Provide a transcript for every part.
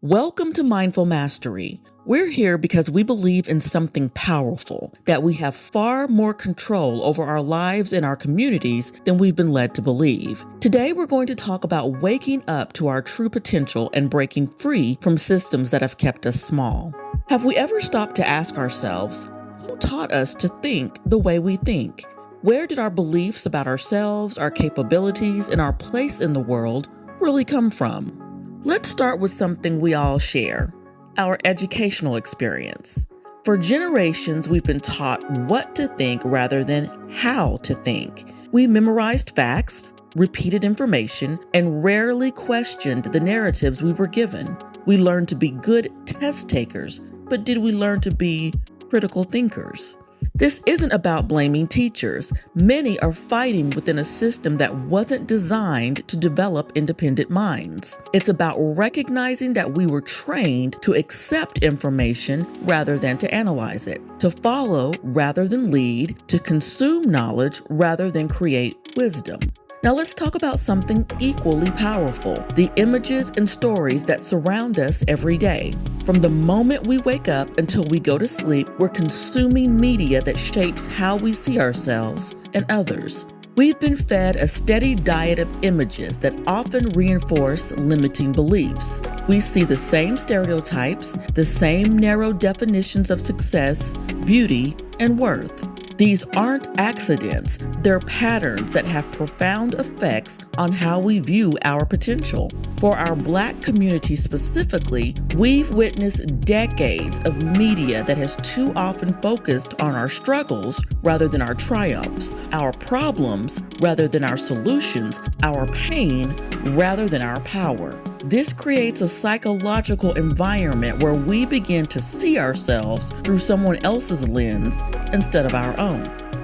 Welcome to Mindful Mastery. We're here because we believe in something powerful, that we have far more control over our lives and our communities than we've been led to believe. Today, we're going to talk about waking up to our true potential and breaking free from systems that have kept us small. Have we ever stopped to ask ourselves, who taught us to think the way we think? Where did our beliefs about ourselves, our capabilities, and our place in the world really come from? Let's start with something we all share, our educational experience. For generations, we've been taught what to think rather than how to think. We memorized facts, repeated information, and rarely questioned the narratives we were given. We learned to be good test takers, but did we learn to be critical thinkers? This isn't about blaming teachers. Many are fighting within a system that wasn't designed to develop independent minds. It's about recognizing that we were trained to accept information rather than to analyze it, to follow rather than lead, to consume knowledge rather than create wisdom. Now let's talk about something equally powerful, the images and stories that surround us every day. From the moment we wake up until we go to sleep, we're consuming media that shapes how we see ourselves and others. We've been fed a steady diet of images that often reinforce limiting beliefs. We see the same stereotypes, the same narrow definitions of success, beauty, and worth. These aren't accidents, they're patterns that have profound effects on how we view our potential. For our Black community specifically, we've witnessed decades of media that has too often focused on our struggles rather than our triumphs, our problems rather than our solutions, our pain rather than our power. This creates a psychological environment where we begin to see ourselves through someone else's lens instead of our own.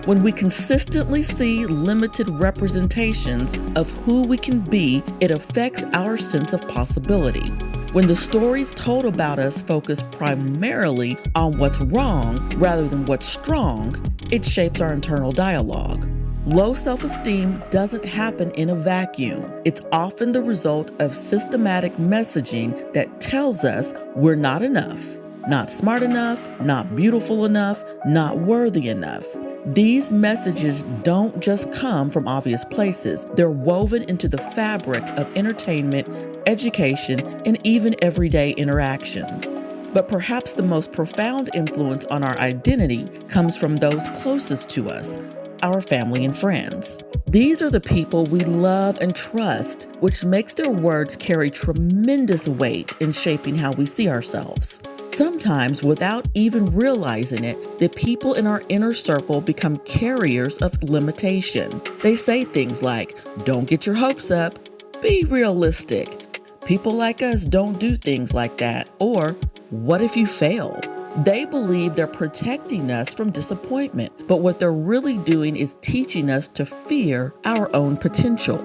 When we consistently see limited representations of who we can be, it affects our sense of possibility. When the stories told about us focus primarily on what's wrong rather than what's strong, it shapes our internal dialogue. Low self-esteem doesn't happen in a vacuum. It's often the result of systematic messaging that tells us we're not enough, not smart enough, not beautiful enough, not worthy enough. These messages don't just come from obvious places. They're woven into the fabric of entertainment, education, and even everyday interactions. But perhaps the most profound influence on our identity comes from those closest to us, our family and friends. These are the people we love and trust, which makes their words carry tremendous weight in shaping how we see ourselves. Sometimes, without even realizing it, the people in our inner circle become carriers of limitation. They say things like, "Don't get your hopes up," "Be realistic," "People like us don't do things like that," or "What if you fail?" They believe they're protecting us from disappointment, but what they're really doing is teaching us to fear our own potential.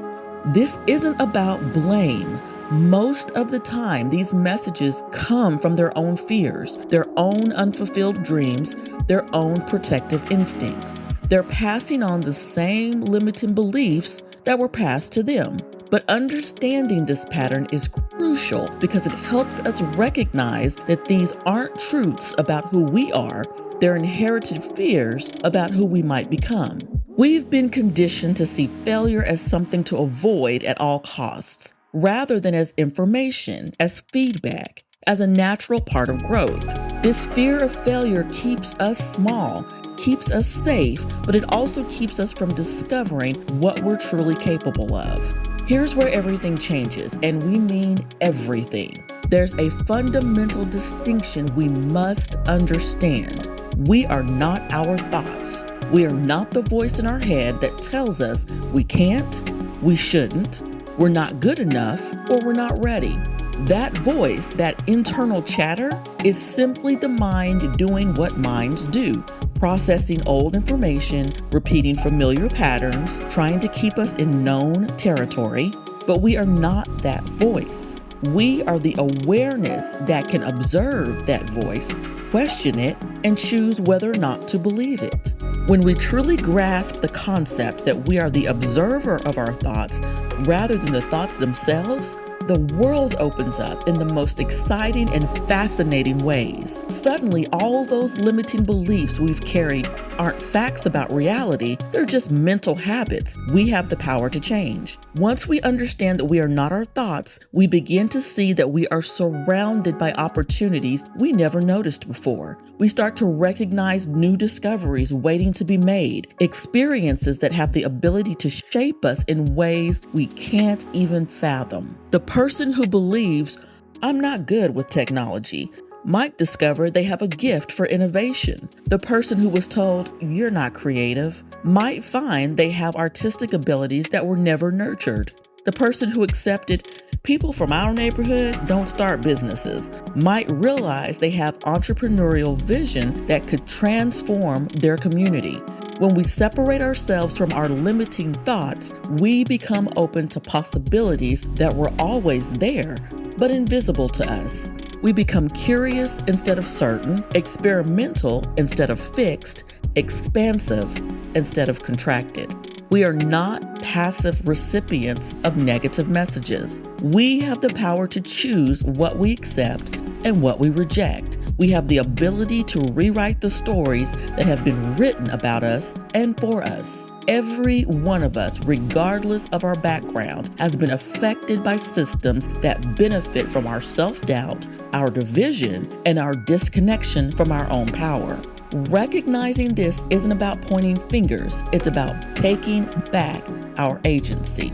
This isn't about blame. Most of the time, these messages come from their own fears, their own unfulfilled dreams, their own protective instincts. They're passing on the same limiting beliefs that were passed to them. But understanding this pattern is crucial because it helps us recognize that these aren't truths about who we are, they're inherited fears about who we might become. We've been conditioned to see failure as something to avoid at all costs, rather than as information, as feedback, as a natural part of growth. This fear of failure keeps us small, keeps us safe, but it also keeps us from discovering what we're truly capable of. Here's where everything changes, and we mean everything. There's a fundamental distinction we must understand. We are not our thoughts. We are not the voice in our head that tells us we can't, we shouldn't, we're not good enough, or we're not ready. That voice, that internal chatter, is simply the mind doing what minds do, processing old information, repeating familiar patterns, trying to keep us in known territory. But we are not that voice. We are the awareness that can observe that voice, question it, and choose whether or not to believe it. When we truly grasp the concept that we are the observer of our thoughts rather than the thoughts themselves, the world opens up in the most exciting and fascinating ways. Suddenly, all those limiting beliefs we've carried aren't facts about reality, they're just mental habits we have the power to change. Once we understand that we are not our thoughts, we begin to see that we are surrounded by opportunities we never noticed before. We start to recognize new discoveries waiting to be made, experiences that have the ability to shape us in ways we can't even fathom. The person who believes, "I'm not good with technology," might discover they have a gift for innovation. The person who was told, "You're not creative," might find they have artistic abilities that were never nurtured. The person who accepted, "People from our neighborhood don't start businesses," might realize they have entrepreneurial vision that could transform their community. When we separate ourselves from our limiting thoughts, we become open to possibilities that were always there, but invisible to us. We become curious instead of certain, experimental instead of fixed, expansive instead of contracted. We are not passive recipients of negative messages. We have the power to choose what we accept and what we reject. We have the ability to rewrite the stories that have been written about us and for us. Every one of us, regardless of our background, has been affected by systems that benefit from our self-doubt, our division, and our disconnection from our own power. Recognizing this isn't about pointing fingers, it's about taking back our agency.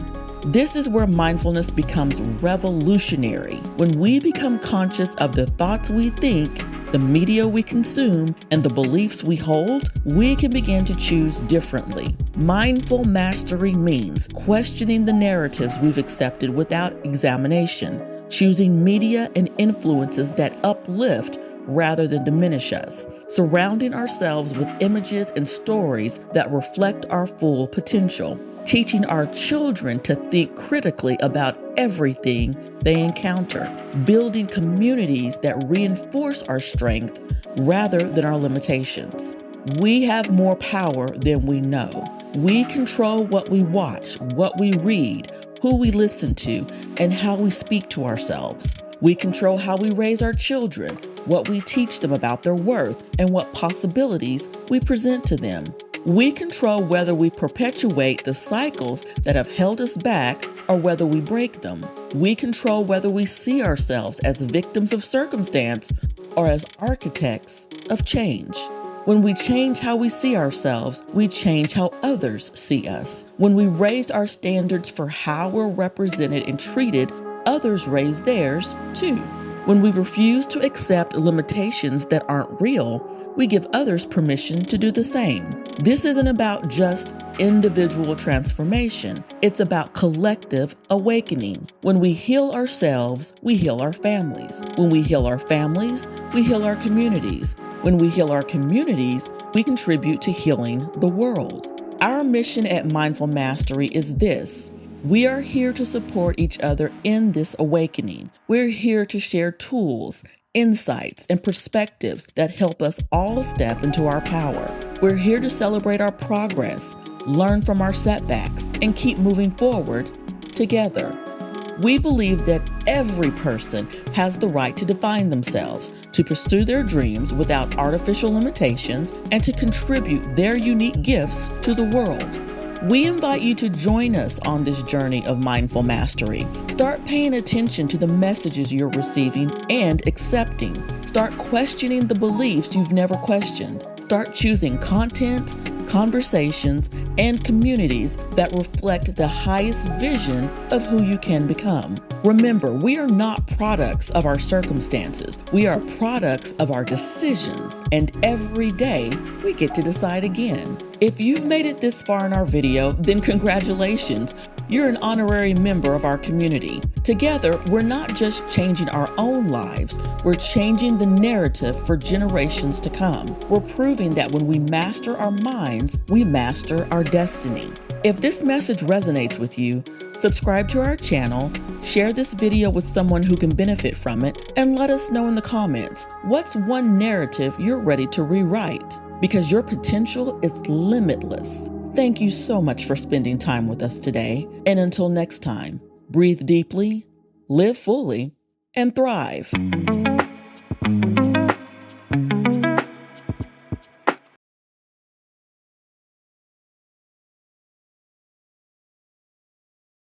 This is where mindfulness becomes revolutionary. When we become conscious of the thoughts we think, the media we consume, and the beliefs we hold, we can begin to choose differently. Mindful mastery means questioning the narratives we've accepted without examination, choosing media and influences that uplift rather than diminish us, surrounding ourselves with images and stories that reflect our full potential, teaching our children to think critically about everything they encounter, building communities that reinforce our strength rather than our limitations. We have more power than we know. We control what we watch, what we read, who we listen to, and how we speak to ourselves. We control how we raise our children, what we teach them about their worth, and what possibilities we present to them. We control whether we perpetuate the cycles that have held us back or whether we break them. We control whether we see ourselves as victims of circumstance or as architects of change. When we change how we see ourselves, we change how others see us. When we raise our standards for how we're represented and treated, others raise theirs too. When we refuse to accept limitations that aren't real, we give others permission to do the same. This isn't about just individual transformation. It's about collective awakening. When we heal ourselves, we heal our families. When we heal our families, we heal our communities. When we heal our communities, we contribute to healing the world. Our mission at Mindful Mastery is this. We are here to support each other in this awakening. We're here to share tools, insights, and perspectives that help us all step into our power. We're here to celebrate our progress, learn from our setbacks, and keep moving forward together. We believe that every person has the right to define themselves, to pursue their dreams without artificial limitations, and to contribute their unique gifts to the world. We invite you to join us on this journey of mindful mastery. Start paying attention to the messages you're receiving and accepting. Start questioning the beliefs you've never questioned. Start choosing content, conversations, and communities that reflect the highest vision of who you can become. Remember, we are not products of our circumstances. We are products of our decisions, and every day we get to decide again. If you've made it this far in our video, then congratulations. You're an honorary member of our community. Together, we're not just changing our own lives, we're changing the narrative for generations to come. We're proving that when we master our minds, we master our destiny. If this message resonates with you, subscribe to our channel, share this video with someone who can benefit from it, and let us know in the comments, what's one narrative you're ready to rewrite? Because your potential is limitless. Thank you so much for spending time with us today. And until next time, breathe deeply, live fully, and thrive.